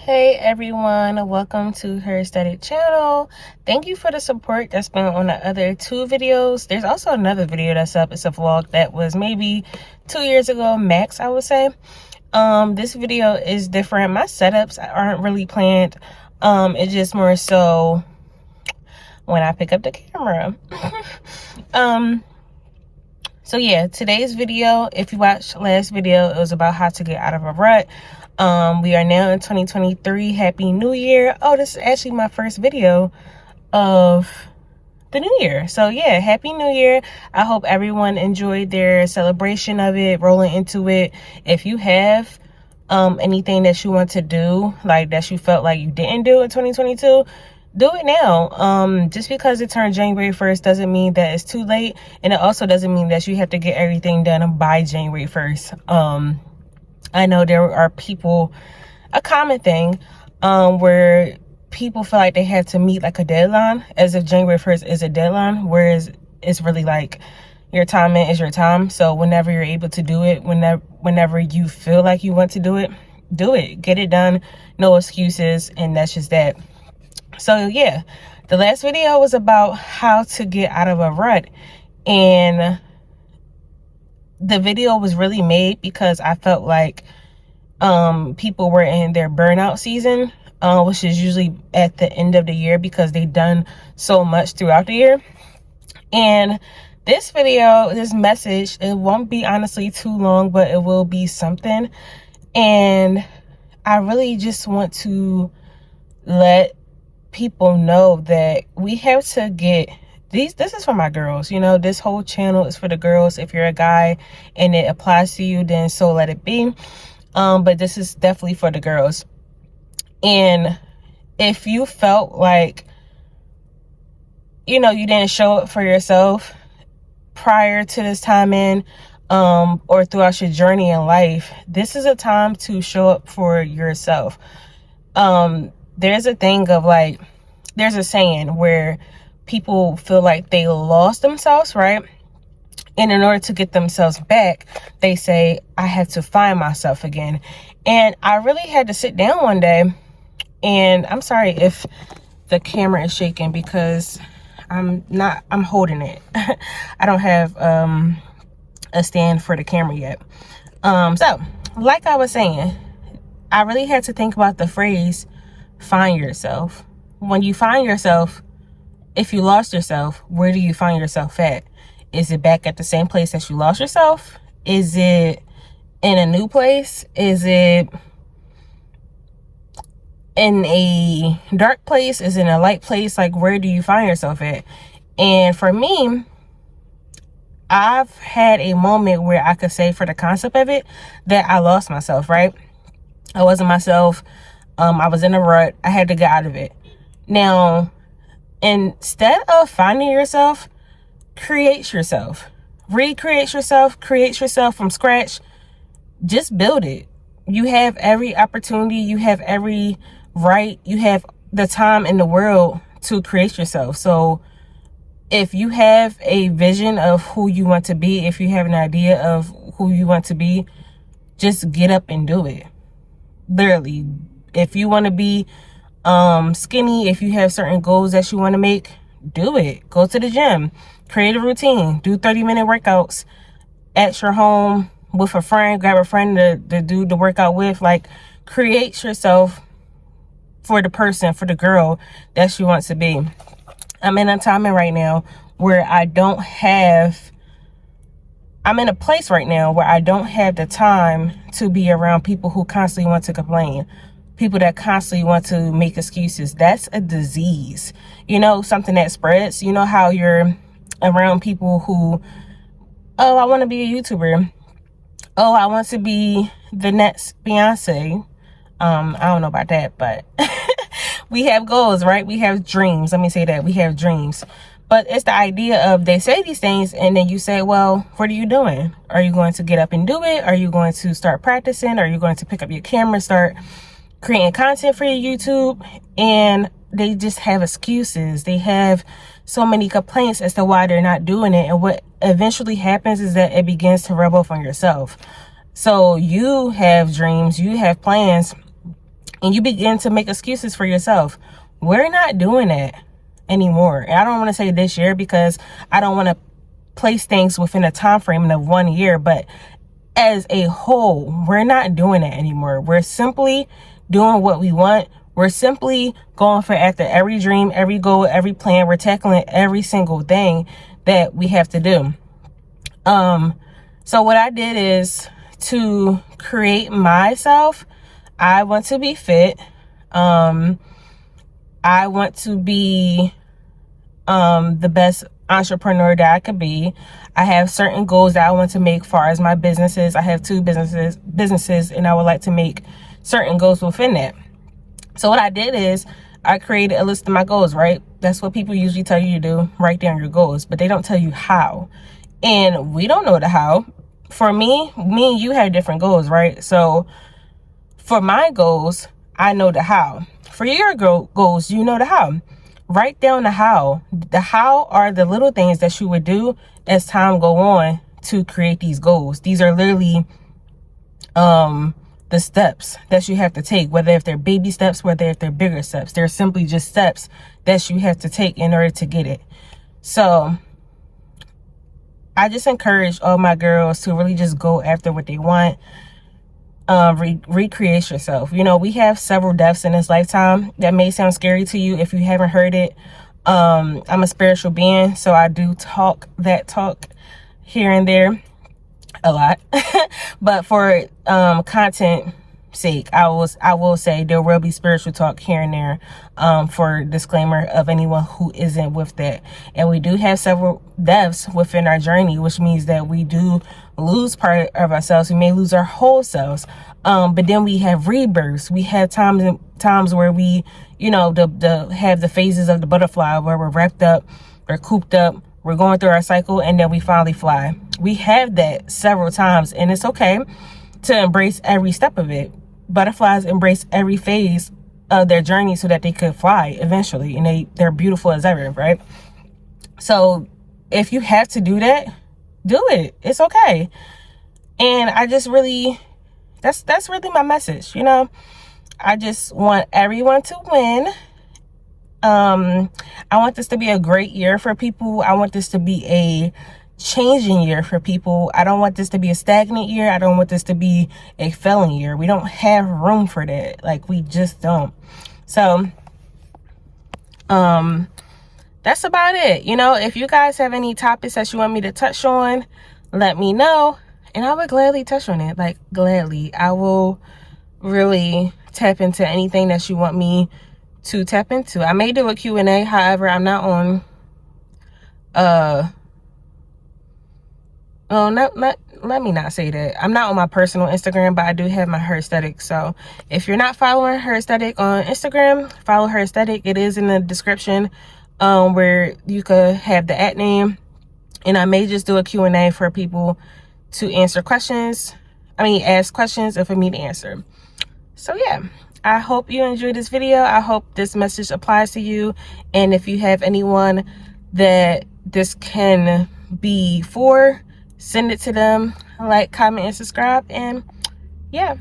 Hey everyone, welcome to her aesthetic channel. Thank you for the support that's been on the other two videos. There's also another video that's up. It's a vlog that was maybe 2 years ago max, I would say. This video is different. My setups aren't really planned. It's just more so when I pick up the camera. So yeah, today's video, if you watched last video, it was about how to get out of a rut. We are now in 2023. Happy New Year. Oh, this is actually my first video of the new year. So yeah, Happy New Year. I hope everyone enjoyed their celebration of it, rolling into it. If you have anything that you want to do, like that you felt like you didn't do in 2022, do it now. Just because it turned January 1st doesn't mean that it's too late, and it also doesn't mean that you have to get everything done by January 1st. I know there are people, a common thing where people feel like they have to meet like a deadline, as if January 1st is a deadline, whereas it's really like your time is your time. So whenever you're able to do it, whenever you feel like you want to do it, get it done, no excuses, and that's just that. So yeah, the last video was about how to get out of a rut, and the video was really made because I felt like people were in their burnout season, which is usually at the end of the year because they've done so much throughout the year. And this video, this message, it won't be honestly too long, but it will be something. And I really just want to let people know that we have to get this is for my girls. You know, this whole channel is for the girls. If you're a guy and it applies to you, then so let it be. But this is definitely for the girls. And if you felt like, you know, you didn't show up for yourself prior to this time or throughout your journey in life, this is a time to show up for yourself. There's a thing of like, there's a saying where people feel like they lost themselves, right? And in order to get themselves back, they say, I have to find myself again. And I really had to sit down one day, and I'm sorry if the camera is shaking because I'm holding it. I don't have a stand for the camera yet. So like I was saying, I really had to think about the phrase, find yourself. When you find yourself, if you lost yourself, where do you find yourself at? Is it back at the same place that you lost yourself? Is it in a new place? Is it in a dark place? Is it in a light place? Like, where do you find yourself at? And for me, I've had a moment where I could say, for the concept of it, that I lost myself, right? I wasn't myself. I was in a rut. I had to get out of it. Now, instead of finding yourself, create yourself. Recreate yourself. Create yourself from scratch. Just build it. You have every opportunity. You have every right. You have the time in the world to create yourself. So if you have a vision of who you want to be, if you have an idea of who you want to be, just get up and do it. Literally. If you want to be skinny, if you have certain goals that you want to make, do it. Go to the gym, create a routine, do 30-minute workouts at your home with a friend, grab a friend to do the workout with. Like, create yourself for the person, for the girl that you want to be. I'm in a time right now where I'm in a place right now where I don't have the time to be around people who constantly want to complain. People that constantly want to make excuses. That's a disease. You know, something that spreads. You know how you're around people who, oh, I want to be a YouTuber. Oh, I want to be the next Beyonce. I don't know about that, but we have goals, right? We have dreams. Let me say that. We have dreams. But it's the idea of, they say these things and then you say, well, what are you doing? Are you going to get up and do it? Are you going to start practicing? Are you going to pick up your camera, start creating content for your YouTube? And they just have excuses. They have so many complaints as to why they're not doing it. And what eventually happens is that it begins to rub off on yourself. So you have dreams, you have plans, and you begin to make excuses for yourself. We're not doing that anymore. And I don't want to say this year because I don't want to place things within a time frame of 1 year, but as a whole, we're not doing it anymore. We're simply doing what we want. We're simply going for after every dream, every goal, every plan. We're tackling every single thing that we have to do. So what I did is to create myself. I want to be fit. I want to be the best entrepreneur that I could be. I have certain goals that I want to make far as my businesses. I have 2 businesses, and I would like to make certain goals within that. So what I did is I created a list of my goals, right? That's what people usually tell you to do, write down your goals, but they don't tell you how. And we don't know the how. For me and you have different goals, right? So for my goals, I know the how. For your goals, you know the how. Write down the how. The how are the little things that you would do as time go on to create these goals. These are literally the steps that you have to take, whether if they're baby steps, whether if they're bigger steps. They're simply just steps that you have to take in order to get it. So I just encourage all my girls to really just go after what they want. Recreate yourself. You know, we have several deaths in this lifetime. That may sound scary to you if you haven't heard it. I'm a spiritual being, so I do talk here and there a lot. But for content sake, I will say there will be spiritual talk here and there, for disclaimer of anyone who isn't with that. And we do have several deaths within our journey, which means that we do lose part of ourselves. We may lose our whole selves, but then we have rebirths. We have times where we, you know, have the phases of the butterfly, where we're wrapped up, we're cooped up, we're going through our cycle, and then we finally fly. We have that several times, and it's okay to embrace every step of it. Butterflies embrace every phase of their journey so that they could fly eventually, and they're beautiful as ever, right? So if you have to do that, do it. It's okay. And I just really, that's really my message, you know. I just want everyone to win. I want this to be a great year for people. I want this to be a changing year for people. I don't want this to be a stagnant year. I don't want this to be a failing year. We don't have room for that. Like, we just don't. So that's about it. You know, if you guys have any topics that you want me to touch on, let me know, and I would gladly touch on it. Like, gladly. I will really tap into anything that you want me to tap into. I may do a Q&A. However, I'm not on let me not say that. I'm not on my personal Instagram, but I do have my Her Aesthetic. So if you're not following Her Aesthetic on Instagram, follow Her Aesthetic. It is in the description, where you could have the @ name. And I may just do a Q&A for people to answer questions. Ask questions and for me to answer. So yeah, I hope you enjoyed this video. I hope this message applies to you. And if you have anyone that this can be for, send it to them. Like, comment, and subscribe. And yeah.